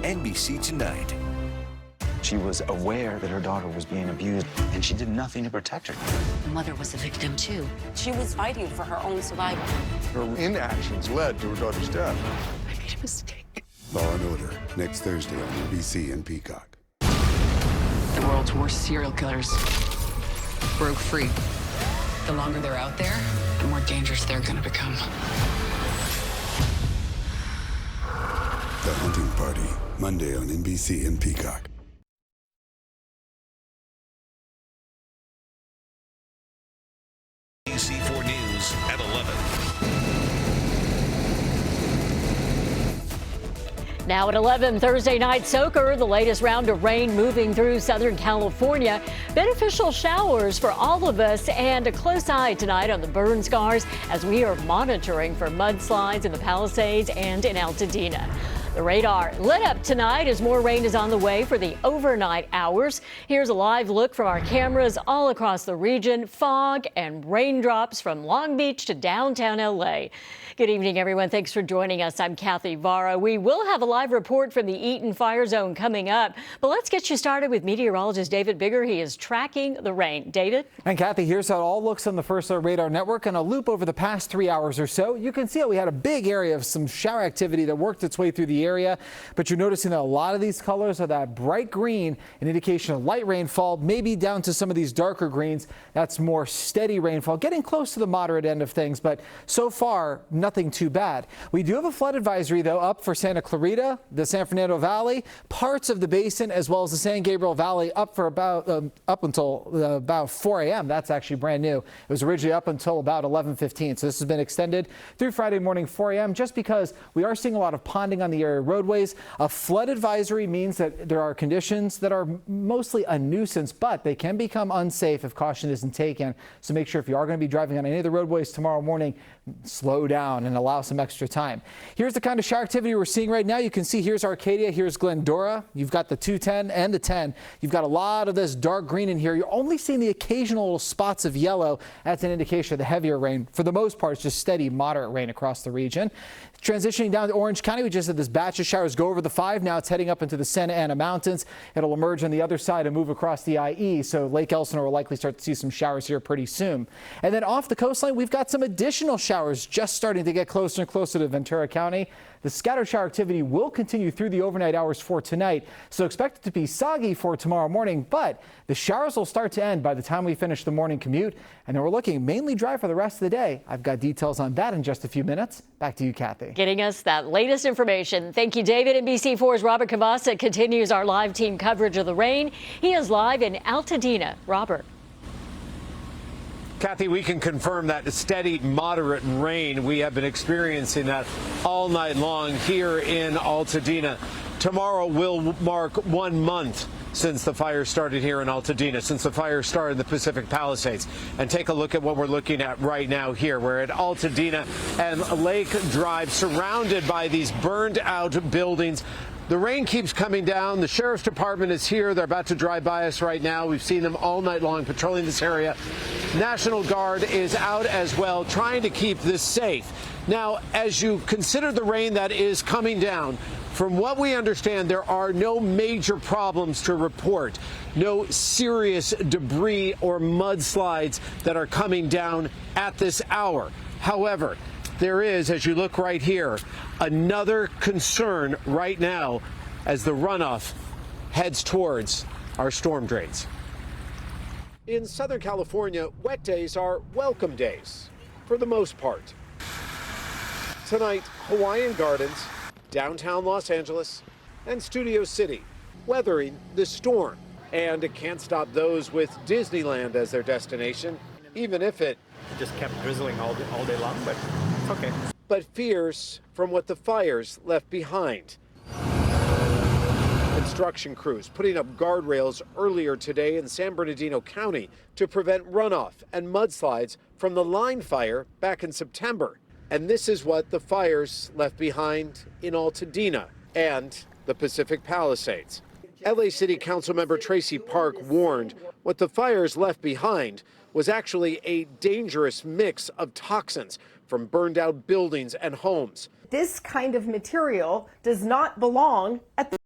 NBC Tonight. She was aware that her daughter was being abused, and she did nothing to protect her. The mother was a victim, too. She was fighting for her own survival. Her inactions led to her daughter's death. I made a mistake. Law and Order, next Thursday on NBC and Peacock. The world's worst serial killers broke free. The longer they're out there, the more dangerous they're going to become. The Hunting Party, Monday on NBC and Peacock. NBC4 News at 11. Now at 11, Thursday night soaker, the latest round of rain moving through Southern California. Beneficial showers for all of us, and a close eye tonight on the burn scars as we are monitoring for mudslides in the Palisades and in Altadena. The radar lit up tonight as more rain is on the way for the overnight hours. Here's a live look from our cameras all across the region. Fog and raindrops from Long Beach to downtown LA. Good evening, everyone. Thanks for joining us. I'm Kathy Vara. We will have a live report from the Eaton Fire Zone coming up, but let's get you started with meteorologist David Bigger. He is tracking the rain. David? And Kathy, here's how it all looks on the First Alert Radar Network. On a loop over the past 3 hours or so, you can see how we had a big area of some shower activity that worked its way through the area, but you're noticing that a lot of these colors are that bright green, an indication of light rainfall, maybe down to some of these darker greens. That's more steady rainfall, getting close to the moderate end of things, but so far, nothing too bad. We do have a flood advisory, though, up for Santa Clarita, the San Fernando Valley, parts of the basin, as well as the San Gabriel Valley, up for up until about 4 a.m. That's actually brand new. It was originally up until about 11:15, so this has been extended through Friday morning 4 a.m. just because we are seeing a lot of ponding on the area roadways. A flood advisory means that there are conditions that are mostly a nuisance, but they can become unsafe if caution isn't taken. So make sure if you are going to be driving on any of the roadways tomorrow morning, slow down and allow some extra time. Here's the kind of shower activity we're seeing right now. You can see here's Arcadia, here's Glendora. You've got the 210 and the 10. You've got a lot of this dark green in here. You're only seeing the occasional little spots of yellow. That's an indication of the heavier rain. For the most part, it's just steady, moderate rain across the region. Transitioning down to Orange County, we just had this batch of showers go over the 5. Now it's heading up into the Santa Ana Mountains. It'll emerge on the other side and move across the IE. So Lake Elsinore will likely start to see some showers here pretty soon. And then off the coastline, we've got some additional showers just starting to get closer and closer to Ventura County. The scattered shower activity will continue through the overnight hours for tonight, so expect it to be soggy for tomorrow morning, but the showers will start to end by the time we finish the morning commute, and then we're looking mainly dry for the rest of the day. I've got details on that in just a few minutes. Back to you, Kathy. Getting us that latest information. Thank you, David. NBC4's Robert Cavassa continues our live team coverage of the rain. He is live in Altadena. Robert. Kathy, we can confirm that steady, moderate rain. We have been experiencing that all night long here in Altadena. Tomorrow will mark 1 month since the fire started here in Altadena, since the fire started in the Pacific Palisades. And take a look at what we're looking at right now here. We're at Altadena and Lake Drive, surrounded by these burned out buildings. The rain keeps coming down. The Sheriff's Department is here. They're about to drive by us right now. We've seen them all night long patrolling this area. National Guard is out as well, trying to keep this safe. Now, as you consider the rain that is coming down, from what we understand, there are no major problems to report. No serious debris or mudslides that are coming down at this hour. However, there is, as you look right here, another concern right now as the runoff heads towards our storm drains. In Southern California, wet days are welcome days, for the most part. Tonight, Hawaiian Gardens, downtown Los Angeles, and Studio City, weathering the storm. And it can't stop those with Disneyland as their destination, even if it just kept drizzling all day long, but it's okay. But fears from what the fires left behind. Construction crews putting up guardrails earlier today in San Bernardino County to prevent runoff and mudslides from the line fire back in September. And this is what the fires left behind in Altadena and the Pacific Palisades. LA City Councilmember Tracy Park warned what the fires left behind was actually a dangerous mix of toxins from burned out buildings and homes. This kind of material does not belong at the